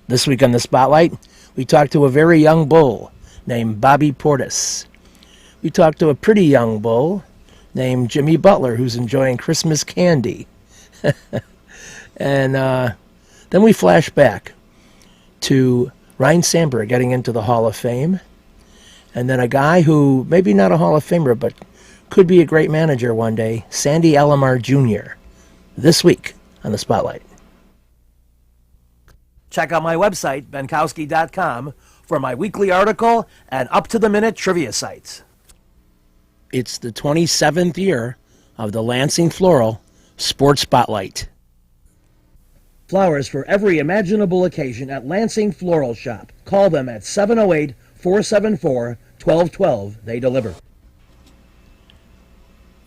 This week on the Spotlight, we talked to a very young bull named Bobby Portis. We talked to a pretty young bull named Jimmy Butler, who's enjoying Christmas candy. And then we flash back to Ryne Sandberg getting into the Hall of Fame. And then a guy who, maybe not a Hall of Famer, but could be a great manager one day, Sandy Alomar Jr., this week on the Spotlight. Check out my website, benkowski.com, for my weekly article and up-to-the-minute trivia sites. It's the 27th year of the Lansing Floral Sports Spotlight. Flowers for every imaginable occasion at Lansing Floral Shop. Call them at 708-474-1212. They deliver.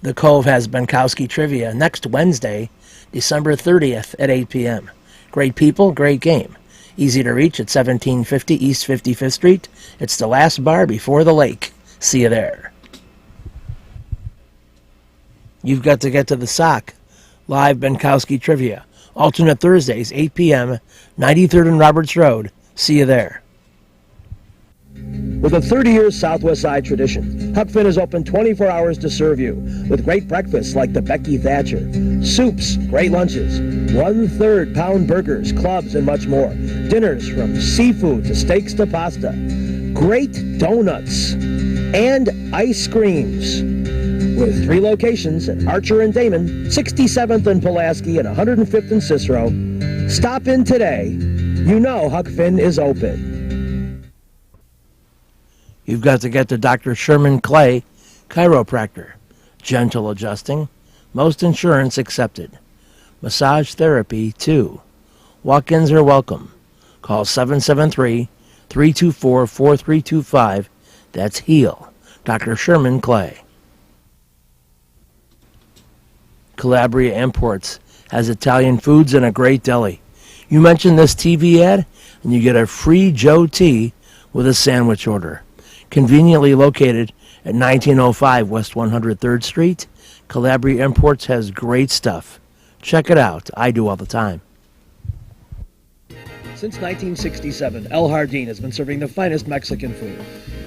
The Cove has Benkowski Trivia next Wednesday, December 30th at 8 p.m. Great people, great game. Easy to reach at 1750 East 55th Street. It's the last bar before the lake. See you there. You've got to get to the Sock. Live Benkowski Trivia. Alternate Thursdays, 8 p.m., 93rd and Roberts Road. See you there. With a 30-year Southwest Side tradition, Huck Finn is open 24 hours to serve you with great breakfasts like the Becky Thatcher, soups, great lunches, 1/3 pound burgers, clubs, and much more. Dinners from seafood to steaks to pasta, great donuts, and ice creams. With 3 locations at Archer and Damon, 67th and Pulaski, and 105th and Cicero. Stop in today. You know Huck Finn is open. You've got to get to Dr. Sherman Clay, chiropractor. Gentle adjusting. Most insurance accepted. Massage therapy, too. Walk-ins are welcome. Call 773-324-4325. That's HEAL. Dr. Sherman Clay. Calabria Imports has Italian foods and a great deli. You mention this TV ad, and you get a free Joe tea with a sandwich order. Conveniently located at 1905 West 103rd Street, Calabria Imports has great stuff. Check it out. I do all the time. Since 1967, El Jardín has been serving the finest Mexican food.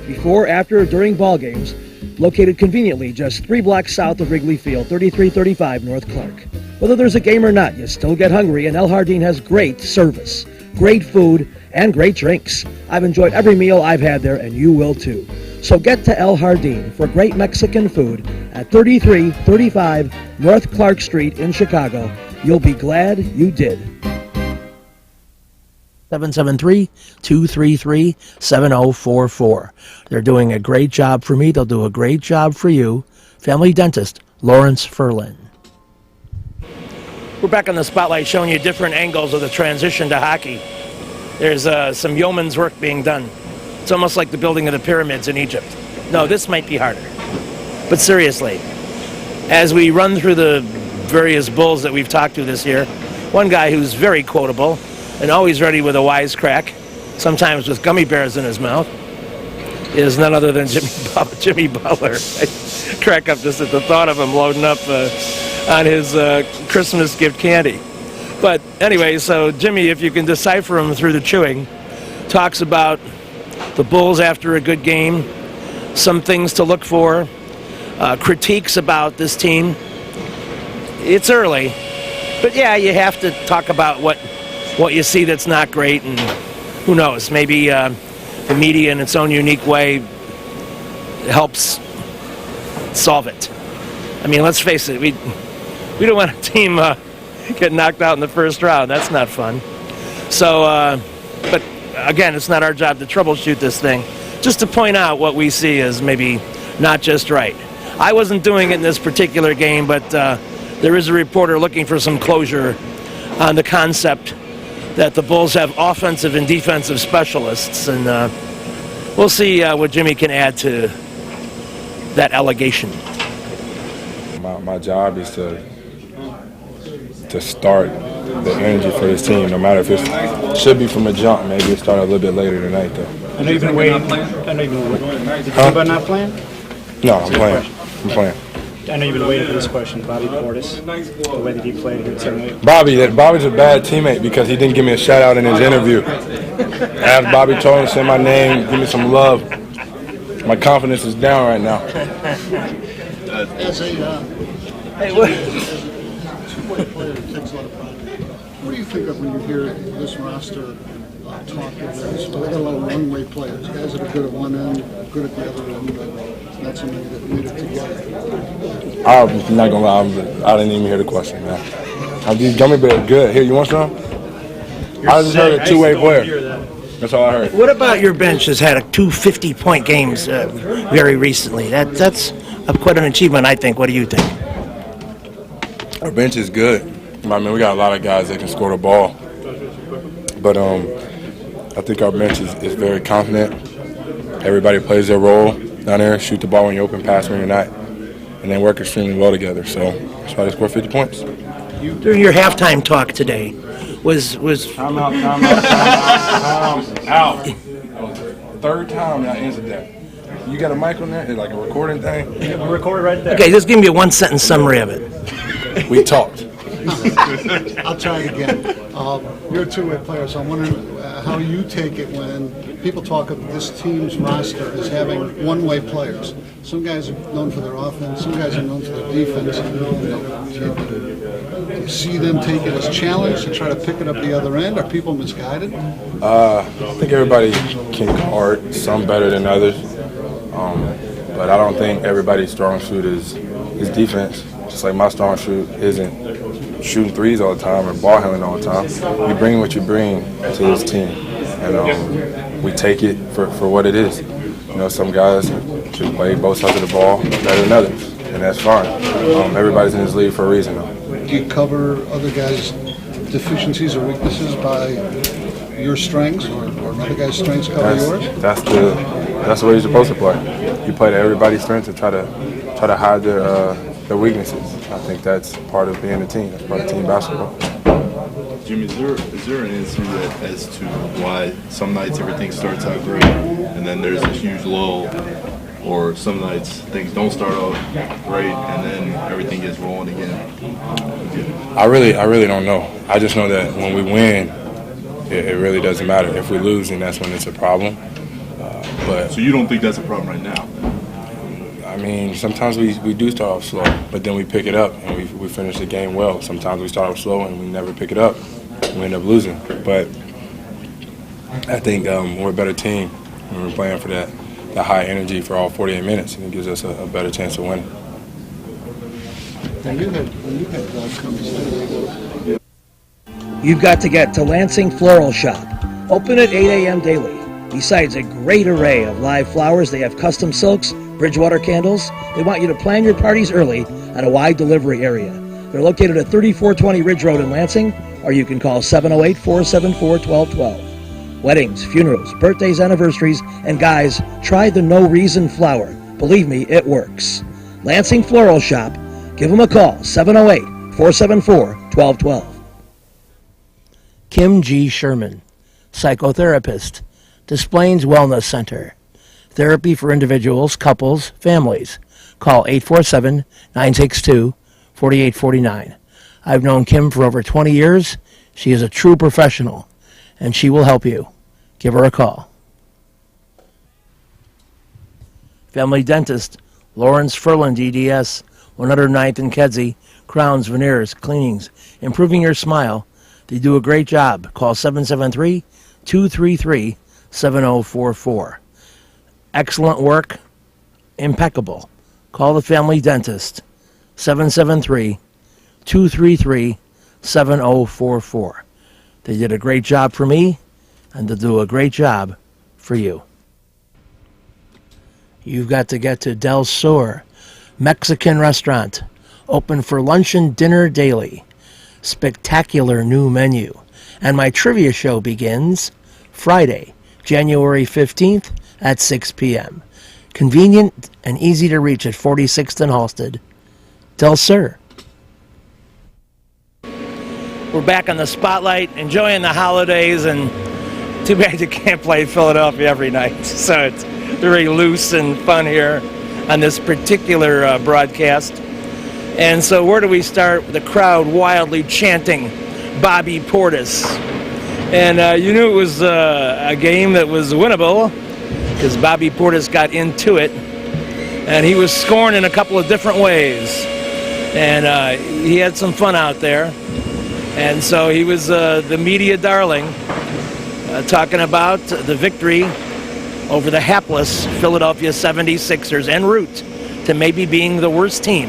Before, after, during ball games, located conveniently just 3 blocks south of Wrigley Field, 3335 North Clark. Whether there's a game or not, you still get hungry, and El Jardín has great service, great food, and great drinks. I've enjoyed every meal I've had there, and you will too. So get to El Jardín for great Mexican food at 3335 North Clark Street in Chicago. You'll be glad you did. 773-233-7044. They're doing a great job for me. They'll do a great job for you. Family Dentist, Lawrence Ferlin. We're back on the Spotlight showing you different angles of the transition to hockey. There's some yeoman's work being done. It's almost like the building of the pyramids in Egypt. No, this might be harder. But seriously, as we run through the various bulls that we've talked to this year, one guy who's very quotable and always ready with a wisecrack, sometimes with gummy bears in his mouth, is none other than Jimmy Butler. I crack up just at the thought of him loading up on his Christmas gift candy. But anyway, so Jimmy, if you can decipher him through the chewing, talks about the Bulls after a good game, some things to look for, critiques about this team. It's early, but yeah, you have to talk about what you see that's not great, and who knows, maybe the media in its own unique way helps solve it. I mean, let's face it, we don't want a team get knocked out in the first round. That's not fun. So, but again, it's not our job to troubleshoot this thing. Just to point out what we see is maybe not just right. I wasn't doing it in this particular game, but there is a reporter looking for some closure on the concept that the Bulls have offensive and defensive specialists, and we'll see what Jimmy can add to that allegation. My job is to start the energy for this team, no matter if it should be from a jump. Maybe it started a little bit later tonight, though. I know you've been waiting. I know you've been waiting. Is anybody not playing? No, I'm playing. I know you've been waiting for this question. Bobby Portis, the way that he played here tonight. Bobby's a bad teammate because he didn't give me a shout out in his interview. As Bobby told him, say my name, give me some love. My confidence is down right now. As a two-way player that takes a lot of pride, what do you think of when you hear this roster talk of this? We got a lot of one-way players, guys that are good at one end, good at the other end, but not so many that made it together. I'm not gonna lie, I didn't even hear the question, man. These gummy bears are good. Here, you want some? I just heard a two-way player. That's all I heard. What about your bench has had two 50-point games very recently? That's quite an achievement, I think. What do you think? Our bench is good. I mean, we got a lot of guys that can score the ball. But I think our bench is very confident. Everybody plays their role down there, shoot the ball when you're open, pass when you're not, and then work extremely well together. So that's why they score 50 points. During your halftime talk today, was Time out. That was the third time I answered that. You got a mic on there? It's like a recording thing? We're recorded right there. okay? Just give me a one-sentence summary of it. We talked. I'll try it again. You're a two-way player, so I'm wondering how you take it when people talk of this team's roster as having one-way players. Some guys are known for their offense, some guys are known for their defense. Do you see them take it as a challenge to try to pick it up the other end? Are people misguided? I think everybody can guard, some better than others. But I don't think everybody's strong suit is defense. Just like my strong suit isn't shooting threes all the time or ball handling all the time. You bring what you bring to this team, and we take it for what it is. You know, some guys can play both sides of the ball better than others, and that's fine. Everybody's in this league for a reason, though. Do you cover other guys' deficiencies or weaknesses by your strengths, or another guy's strengths cover yours? That's the way you're supposed to play. You play to everybody's strengths and try to hide their weaknesses. I think that's part of being a team. That's part of team basketball. Jimmy, is there an answer as to why some nights everything starts out great and then there's a huge lull, or some nights things don't start out great and then everything gets rolling again? I really don't know. I just know that when we win, it really doesn't matter. If we lose, then that's when it's a problem. So you don't think that's a problem right now? I mean, sometimes we do start off slow, but then we pick it up and we finish the game well. Sometimes we start off slow and we never pick it up. We end up losing. But I think we're a better team and we're playing for that high energy for all 48 minutes, and it gives us a better chance to win. When you had God come to say, You've got to get to Lansing Floral Shop. Open at 8 a.m. daily. Besides a great array of live flowers, they have custom silks, Bridgewater candles. They want you to plan your parties early at a wide delivery area. They're located at 3420 Ridge Road in Lansing, or you can call 708-474-1212. Weddings, funerals, birthdays, anniversaries, and guys, try the No Reason flower. Believe me, it works. Lansing Floral Shop. Give them a call, 708-474-1212. Kim G. Sherman, psychotherapist, Des Plaines Wellness Center. Therapy for individuals, couples, families. Call 847-962-4849. I've known Kim for over 20 years. She is a true professional, and she will help you. Give her a call. Family Dentist, Lawrence Furlan, DDS, 109th and Kedzie, crowns, veneers, cleanings, improving your smile. They do a great job. Call 773-233-7044. Excellent work, impeccable. Call the Family Dentist, 773-233-7044. They did a great job for me, and they'll do a great job for you. You've got to get to Del Sur Mexican restaurant, open for lunch and dinner daily. Spectacular new menu. And my trivia show begins Friday, January 15th at 6 p.m. Convenient and easy to reach at 46th and Halsted. Del Sur. We're back on the spotlight, enjoying the holidays, and too bad you can't play Philadelphia every night. So it's very loose and fun here on this particular broadcast. And so where do we start? The crowd wildly chanting Bobby Portis. And you knew it was a game that was winnable because Bobby Portis got into it. And he was scoring in a couple of different ways. And he had some fun out there. And so he was the media darling, talking about the victory over the hapless Philadelphia 76ers en route to maybe being the worst team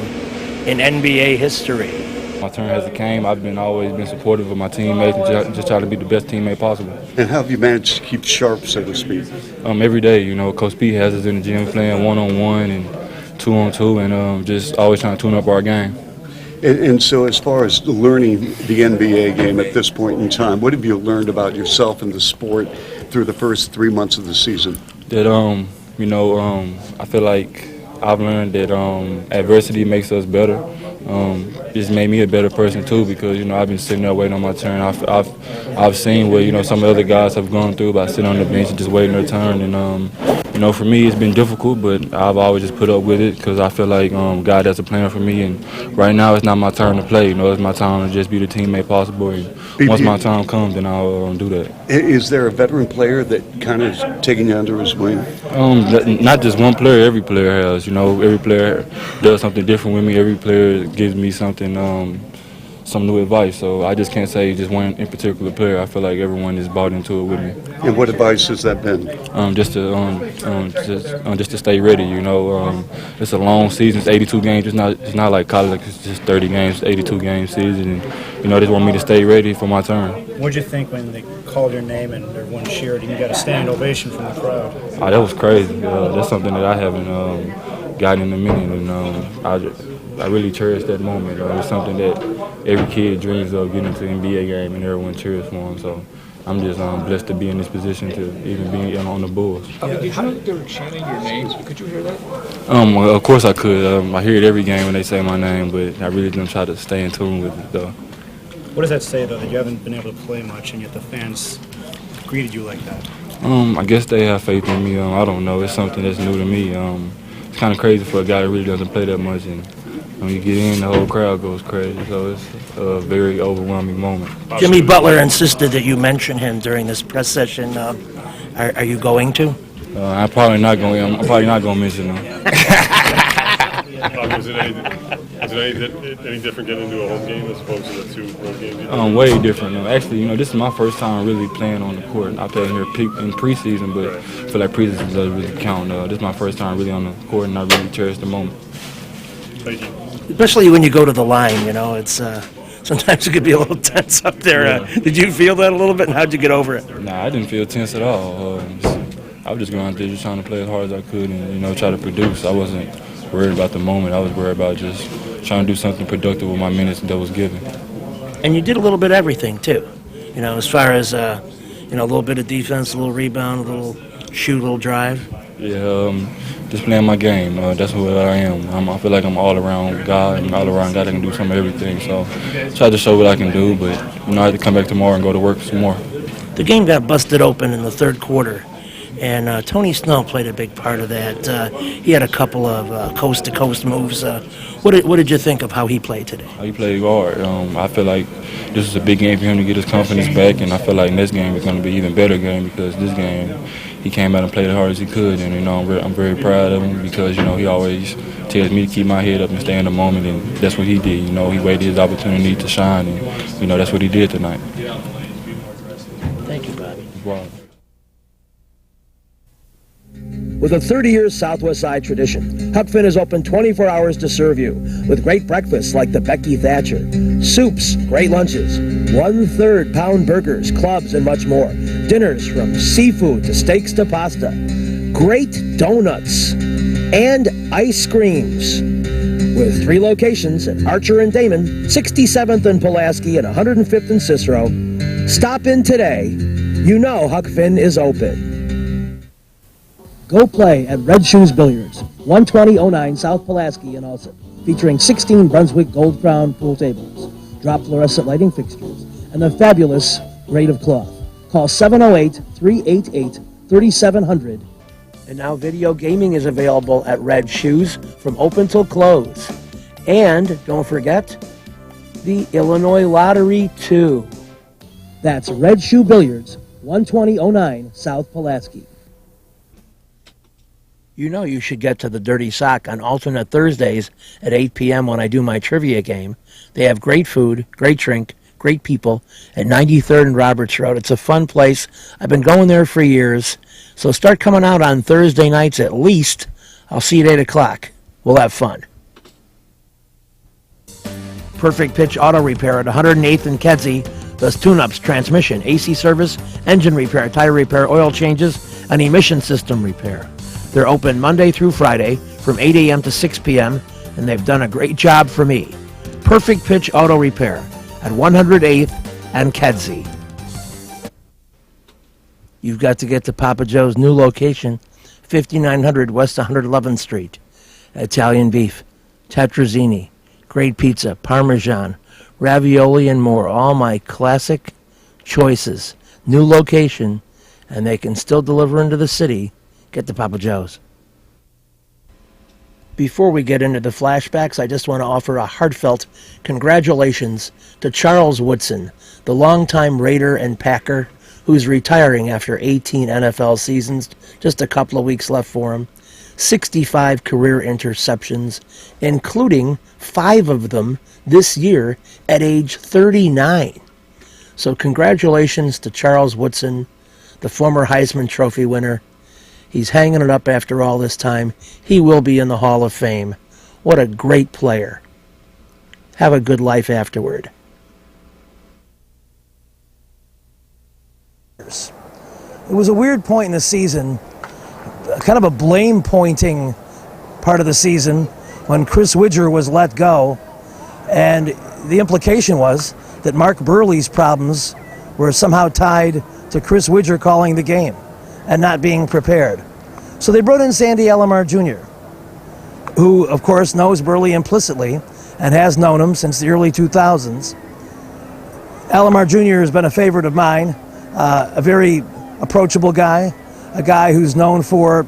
in NBA history. My turn hasn't came. I've always been supportive of my teammates and just try to be the best teammate possible. And how have you managed to keep sharp, so to speak? Every day, you know, Coach P has us in the gym playing one-on-one and two-on-two, and just always trying to tune up our game. And so as far as learning the NBA game at this point in time, what have you learned about yourself and the sport through the first 3 months of the season? That, I feel like I've learned that adversity makes us better. It's made me a better person too, because I've been sitting there waiting on my turn. I've seen what some other guys have gone through by sitting on the bench and just waiting their turn. And for me, it's been difficult, but I've always just put up with it because I feel like God has a plan for me. And right now, it's not my turn to play. It's my time to just be the teammate possible. And once my time comes, then I'll do that. Is there a veteran player that kind of is taking you under his wing? Not just one player. Every player has. Every player does something different with me. Every player gives me something, some new advice. So I just can't say just one in particular player. I feel like everyone is bought into it with me. And what advice has that been? Just to stay ready. It's a long season. It's 82 games. It's not like college. Like it's just 30 games. It's 82 game season. And they just want me to stay ready for my turn. What did you think when they called your name and everyone cheered and you got a standing ovation from the crowd? Oh, that was crazy. That's something that I haven't gotten in a minute, and I really cherish that moment. It's something that every kid dreams of, getting into an NBA game and everyone cheers for him. So I'm just blessed to be in this position to even be on the Bulls. How they were chanting your names? Could you hear that? Well, of course I could. I hear it every game when they say my name, but I really don't try to stay in tune with it, though. What does that say, though, that you haven't been able to play much and yet the fans greeted you like that? I guess they have faith in me. I don't know. It's something that's new to me. It's kind of crazy for a guy that really doesn't play that much, and when you get in, the whole crowd goes crazy. So it's a very overwhelming moment. Jimmy Butler insisted that you mention him during this press session. Are you going to? I'm probably not going to mention him. Is it any different getting into a home game as opposed to the 2 road games? Way different. Actually, this is my first time really playing on the court. I played here in preseason, but I feel like preseason doesn't really count. This is my first time really on the court, and I really cherish the moment. Thank you. Especially when you go to the line, it's sometimes it could be a little tense up there. Yeah. Did you feel that a little bit, and how'd you get over it? Nah, I didn't feel tense at all. I was just going out there just trying to play as hard as I could and try to produce. I wasn't worried about the moment. I was worried about just trying to do something productive with my minutes that was given. And you did a little bit of everything too, as far as a little bit of defense, a little rebound, a little shoot, a little drive. Yeah, just playing my game. That's what I am. I feel like I'm all around God, and all around God I can do some of everything. So try to show what I can do, but I have to come back tomorrow and go to work some more. The game got busted open in the third quarter, and Tony Snell played a big part of that. He had a couple of coast-to-coast moves. What did you think of how he played today? He played hard. I feel like this is a big game for him to get his confidence back, and I feel like next game is going to be an even better game because this game he came out and played as hard as he could, and I'm very proud of him because he always tells me to keep my head up and stay in the moment, and that's what he did. He waited his opportunity to shine, and that's what he did tonight. Thank you, Bobby. Wow. With a 30-year Southwest Side tradition, Huck Finn is open 24 hours to serve you with great breakfasts like the Becky Thatcher, soups, great lunches, 1/3 pound burgers, clubs, and much more. Dinners from seafood to steaks to pasta, great donuts, and ice creams. With 3 locations at Archer and Damon, 67th and Pulaski, and 105th and Cicero. Stop in today. Huck Finn is open. Go play at Red Shoes Billiards, 12009 South Pulaski in Alsip, featuring 16 Brunswick Gold Crown pool tables, drop fluorescent lighting fixtures, and the fabulous grade of cloth. Call 708-388-3700. And now video gaming is available at Red Shoes from open till close. And don't forget the Illinois Lottery, too. That's Red Shoe Billiards, 12009 South Pulaski. You know you should get to the Dirty Sock on alternate Thursdays at 8 p.m. when I do my trivia game. They have great food, great drink, great people at 93rd and Roberts Road. It's a fun place. I've been going there for years. So start coming out on Thursday nights at least. I'll see you at 8 o'clock. We'll have fun. Perfect Pitch Auto Repair at 108th and Kedzie does tune-ups, transmission, AC service, engine repair, tire repair, oil changes, and emission system repair. They're open Monday through Friday from 8 a.m. to 6 p.m., and they've done a great job for me. Perfect Pitch Auto Repair at 108th and Kedzie. You've got to get to Papa Joe's new location, 5900 West 111th Street. Italian beef, tetrazzini, great pizza, Parmesan, ravioli, and more. All my classic choices. New location, and they can still deliver into the city. Get to Papa Joe's. Before we get into the flashbacks, I just want to offer a heartfelt congratulations to Charles Woodson, the longtime Raider and Packer, who's retiring after 18 NFL seasons, just a couple of weeks left for him. 65 career interceptions, including 5 of them this year at age 39. So congratulations to Charles Woodson, the former Heisman Trophy winner. He's hanging it up after all this time. He will be in the Hall of Fame. What a great player. Have a good life afterward. It was a weird point in the season, kind of a blame-pointing part of the season when Chris Widger was let go, and the implication was that Mark Burley's problems were somehow tied to Chris Widger calling the game and not being prepared. So they brought in Sandy Alomar Jr., who, of course, knows Burley implicitly and has known him since the early 2000s. Alomar Jr. has been a favorite of mine, a very approachable guy, a guy who's known for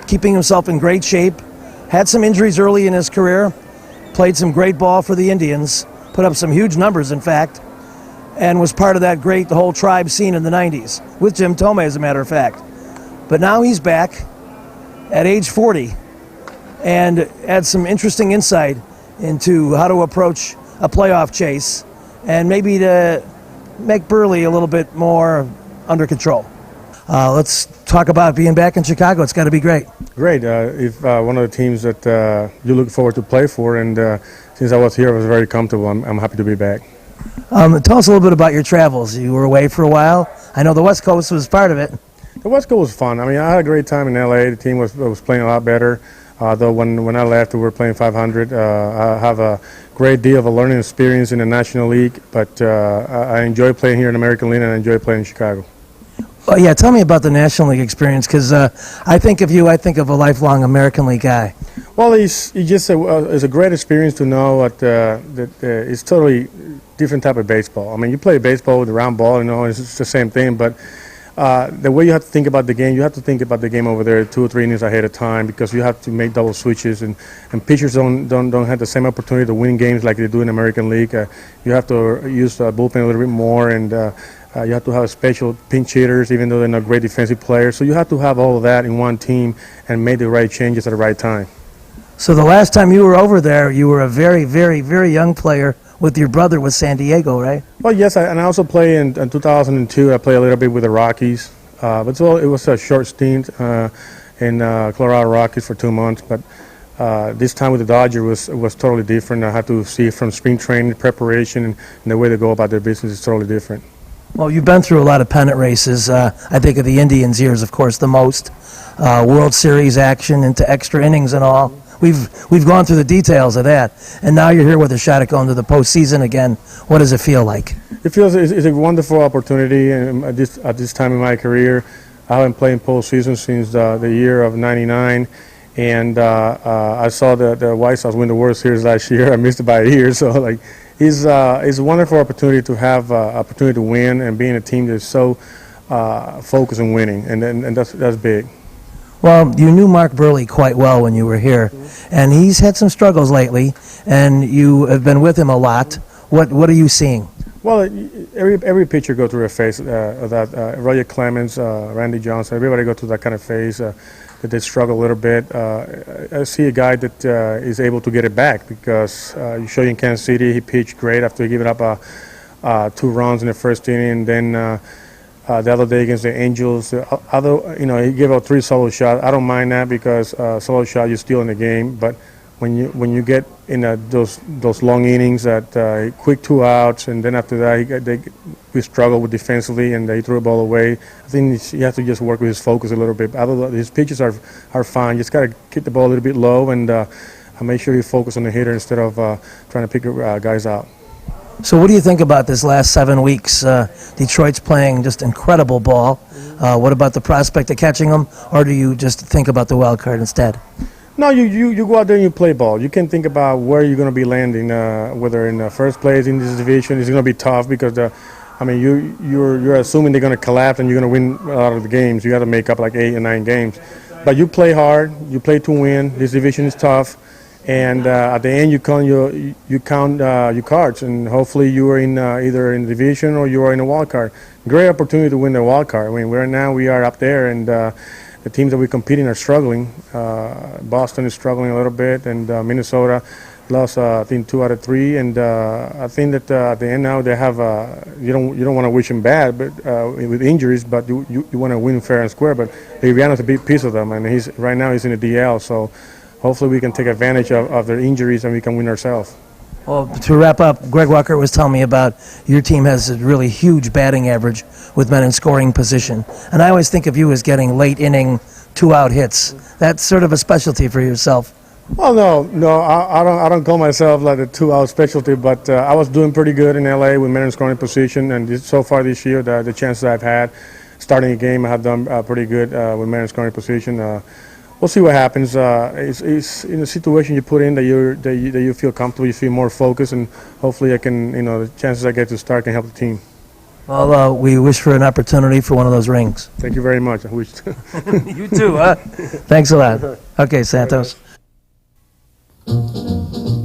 keeping himself in great shape, had some injuries early in his career, played some great ball for the Indians, put up some huge numbers, in fact, and was part of that great, the whole tribe scene in the 90s, with Jim Thome, as a matter of fact. But now he's back at age 40 and adds some interesting insight into how to approach a playoff chase and maybe to make Burley a little bit more under control. Let's talk about being back in Chicago. It's got to be great. Great. If one of the teams that you look forward to play for, and since I was here, I was very comfortable. I'm happy to be back. Tell us a little bit about your travels. You were away for a while. I know the West Coast was part of it. The West Coast was fun. I mean, I had a great time in LA. The team was playing a lot better. Though when I left, we were playing 500. I have a great deal of a learning experience in the National League, but I enjoy playing here in American League, and I enjoy playing in Chicago. Well, yeah, tell me about the National League experience, because I think of you, I think of a lifelong American League guy. Well, it's a great experience to know that it's totally different type of baseball. I mean, you play baseball with a round ball, it's the same thing, but the way you have to think about the game, you have to think about the game over there 2 or 3 innings ahead of time, because you have to make double switches, and pitchers don't have the same opportunity to win games like they do in American League. You have to use the bullpen a little bit more, and you have to have special pinch hitters, even though they're not great defensive players. So you have to have all of that in one team and make the right changes at the right time. So the last time you were over there, you were a very, very, very young player with your brother with San Diego, right? Well, yes, and I also played in 2002. I played a little bit with the Rockies, but it was a short stint in Colorado Rockies for 2 months. But this time with the Dodgers was totally different. I had to see from spring training, preparation, and the way they go about their business is totally different. Well, you've been through a lot of pennant races. I think of the Indians years, of course, the most. World Series action into extra innings and all. We've gone through the details of that, and now you're here with a shot at going to the postseason again. What does it feel like? It feels it's a wonderful opportunity, and at this time in my career, I haven't played in postseason since the year of '99, and I saw the White Sox win the World Series last year. I missed it by a year, so it's a wonderful opportunity to have opportunity to win and be in a team that's so focused on winning, and that's big. Well, you knew Mark Burley quite well when you were here, and he's had some struggles lately, and you have been with him a lot. What are you seeing? Well, every pitcher go through a phase that Roger Clemens, Randy Johnson, everybody go through that kind of phase that they struggle a little bit. I see a guy that is able to get it back because you showed in Kansas City he pitched great after giving up 2 runs in the first inning, and then the other day against the Angels, he gave up 3 solo shots. I don't mind that because solo shot you're still in the game, but when you get in those long innings that quick 2 outs, and then after that we struggle with defensively and they threw the ball away. I think he has to just work with his focus a little bit. Otherwise, his pitches are fine. Just got to keep the ball a little bit low and make sure you focus on the hitter instead of trying to pick guys out. So what do you think about this last 7 weeks? Detroit's playing just incredible ball. What about the prospect of catching them, or do you just think about the wild card instead? No, you go out there and you play ball. You can think about where you're going to be landing, whether in first place in this division. It's going to be tough because you're assuming they're going to collapse and you're going to win a lot of the games. You got to make up like 8 or 9 games. But you play hard. You play to win. This division is tough. And at the end, you count your cards, and hopefully you are in either in the division or you are in a wild card. Great opportunity to win the wild card. I mean, we are up there, and the teams that we're competing are struggling. Boston is struggling a little bit, and Minnesota lost I think 2 out of 3. And I think that at the end now they have you don't want to wish them bad, but with injuries, but you want to win fair and square. But Viviano's a big piece of them, and right now he's in the DL, so. Hopefully we can take advantage of their injuries and we can win ourselves. Well, to wrap up, Greg Walker was telling me about your team has a really huge batting average with men in scoring position. And I always think of you as getting late inning 2-out hits. That's sort of a specialty for yourself. Well, no, I don't call myself like a 2-out specialty, but I was doing pretty good in LA with men in scoring position, and so far this year, the chances I've had starting a game, I have done pretty good with men in scoring position. We'll see what happens. It's in a situation you put in that you feel comfortable, you feel more focused, and hopefully I can, the chances I get to start can help the team. Well, we wish for an opportunity for one of those rings. Thank you very much. I wish. You too, huh? Thanks a lot. Okay, Santos.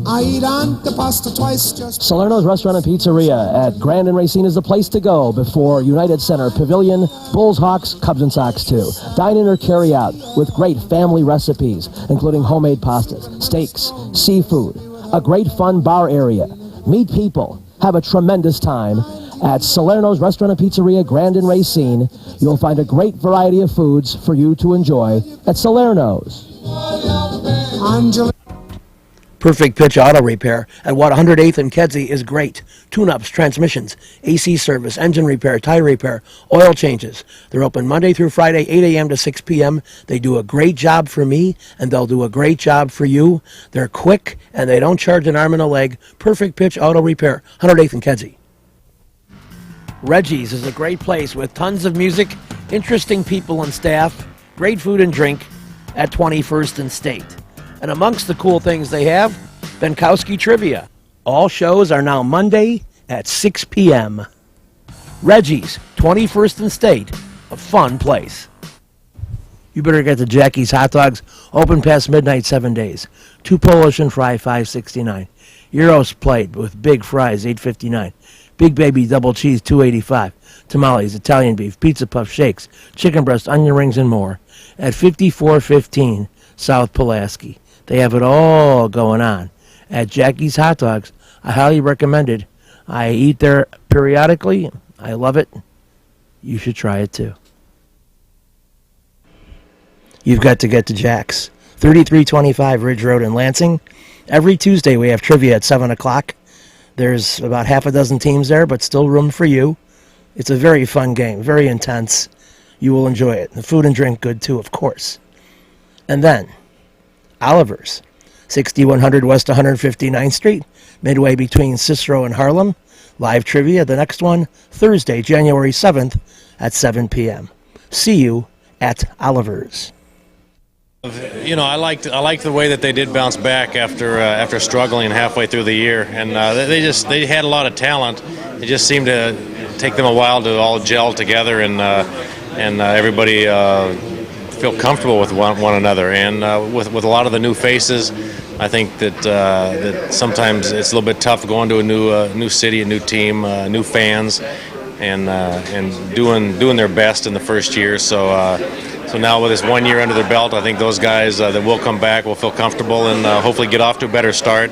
I eat antipasta twice just... Salerno's Restaurant and Pizzeria at Grand and Racine is the place to go before United Center Pavilion, Bulls, Hawks, Cubs, and Sox too. Dine in or carry out with great family recipes, including homemade pastas, steaks, seafood, a great fun bar area. Meet people. Have a tremendous time. At Salerno's Restaurant and Pizzeria, Grand and Racine, you'll find a great variety of foods for you to enjoy at Salerno's. Perfect Pitch Auto Repair at 108th and Kedzie is great. Tune-ups, transmissions, AC service, engine repair, tire repair, oil changes. They're open Monday through Friday, 8 a.m. to 6 p.m. They do a great job for me, and they'll do a great job for you. They're quick, and they don't charge an arm and a leg. Perfect Pitch Auto Repair, 108th and Kedzie. Reggie's is a great place with tons of music, interesting people and staff, great food and drink at 21st and State. And amongst the cool things they have, Benkowski Trivia. All shows are now Monday at 6 p.m. Reggie's, 21st and State, a fun place. You better get to Jackie's Hot Dogs, open past midnight 7 days. 2 Polish and fry, $5.69. Gyros plate with big fries, $8.59. Big Baby double cheese, $2.85. Tamales, Italian beef, pizza puff, shakes, chicken breast, onion rings, and more at 5415 South Pulaski. They have it all going on at Jackie's Hot Dogs. I highly recommend it. I eat there periodically. I love it. You should try it too. You've got to get to Jack's. 3325 Ridge Road in Lansing. Every Tuesday we have trivia at 7 o'clock. There's about half a dozen teams there, but still room for you. It's a very fun game, very intense. You will enjoy it. The food and drink good too, of course. And then Oliver's, 6100 West 159th Street, midway between Cicero and Harlem. Live trivia, the next one, Thursday, January 7th at 7 p.m. See you at Oliver's. I liked the way that they did bounce back after struggling halfway through the year, and they had a lot of talent. It just seemed to take them a while to all gel together, and everybody feel comfortable with one another, and with a lot of the new faces, I think that sometimes it's a little bit tough going to a new city, a new team, new fans, and doing their best in the first year. So now with this 1 year under their belt, I think those guys that will come back will feel comfortable and hopefully get off to a better start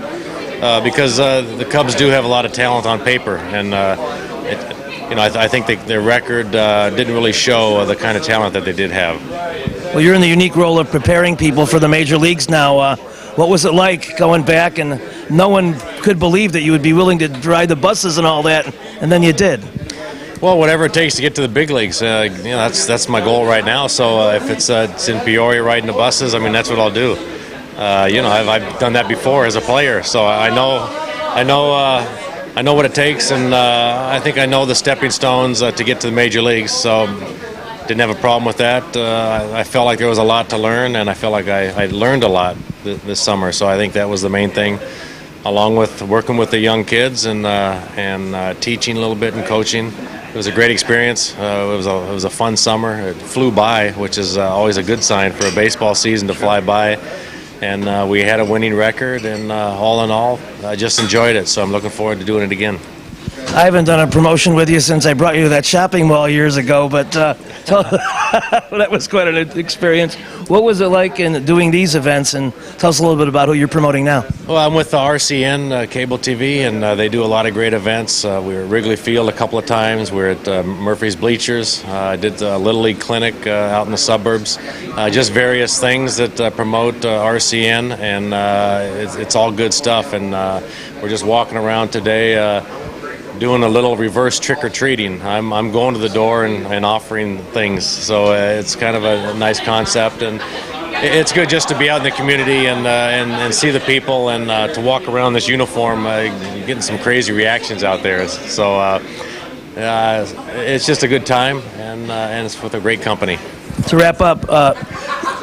because the Cubs do have a lot of talent on paper, and I think their record didn't really show the kind of talent that they did have. Well, you're in the unique role of preparing people for the major leagues now. What was it like going back, and no one could believe that you would be willing to ride the buses and all that, and then you did? Well, whatever it takes to get to the big leagues, that's my goal right now. So if it's in Peoria riding the buses, I mean, that's what I'll do. I've done that before as a player, so I know what it takes, and I think I know the stepping stones to get to the major leagues. So didn't have a problem with that. I felt like there was a lot to learn, and I felt like I learned a lot this summer. So I think that was the main thing, along with working with the young kids and teaching a little bit and coaching. It was a great experience. It was a fun summer. It flew by, which is always a good sign for a baseball season to fly by. And we had a winning record, and all in all, I just enjoyed it. So I'm looking forward to doing it again. I haven't done a promotion with you since I brought you to that shopping mall years ago, but that was quite an experience. What was it like in doing these events, and tell us a little bit about who you're promoting now. Well, I'm with the RCN cable TV, and they do a lot of great events. We were at Wrigley Field a couple of times. We were at Murphy's Bleachers. I did the Little League Clinic out in the suburbs. Just various things that promote RCN, and it's all good stuff. And we're just walking around today doing a little reverse trick-or-treating. I'm going to the door and offering things. So it's kind of a nice concept, and it's good just to be out in the community and see the people, and to walk around this uniform. You're getting some crazy reactions out there. So it's just a good time, and it's with a great company. To wrap up,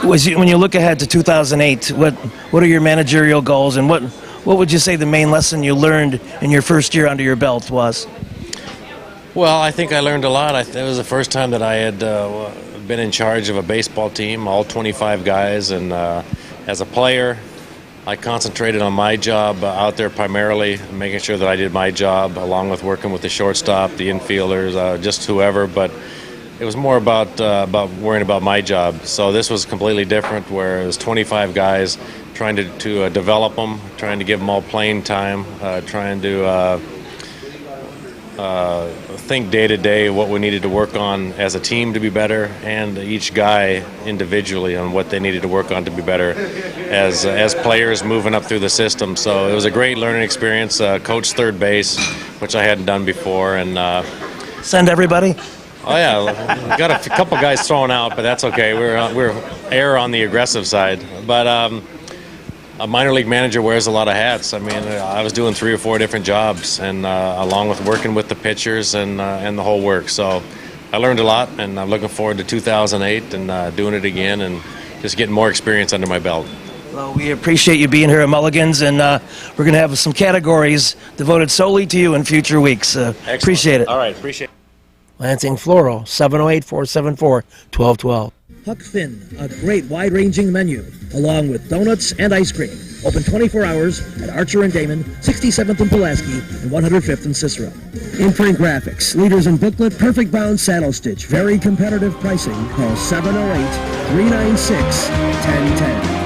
when you look ahead to 2008, what are your managerial goals, and what would you say the main lesson you learned in your first year under your belt was? Well, I think I learned a lot. It was the first time that I had been in charge of a baseball team, all 25 guys, and as a player, I concentrated on my job out there primarily, making sure that I did my job, along with working with the shortstop, the infielders, just whoever, but it was more about worrying about my job. So this was completely different, where it was 25 guys, trying to develop them, trying to give them all playing time, trying to think day to day what we needed to work on as a team to be better, and each guy individually on what they needed to work on to be better as players moving up through the system. So it was a great learning experience. Coached third base, which I hadn't done before, and send everybody. Oh yeah, got a couple guys thrown out, but that's okay. We're err on the aggressive side, but a minor league manager wears a lot of hats. I mean, I was doing 3 or 4 different jobs, and along with working with the pitchers and the whole work. So I learned a lot, and I'm looking forward to 2008 and doing it again and just getting more experience under my belt. Well, we appreciate you being here at Mulligan's, and we're going to have some categories devoted solely to you in future weeks. Appreciate it. All right, appreciate it. Lansing Floral, 708-474-1212. Huck Finn, a great wide-ranging menu, along with donuts and ice cream. Open 24 hours at Archer and Damon, 67th and Pulaski, and 105th and Cicero. Imprint Graphics, leaders in booklet, perfect bound saddle stitch, very competitive pricing. Call 708-396-1010.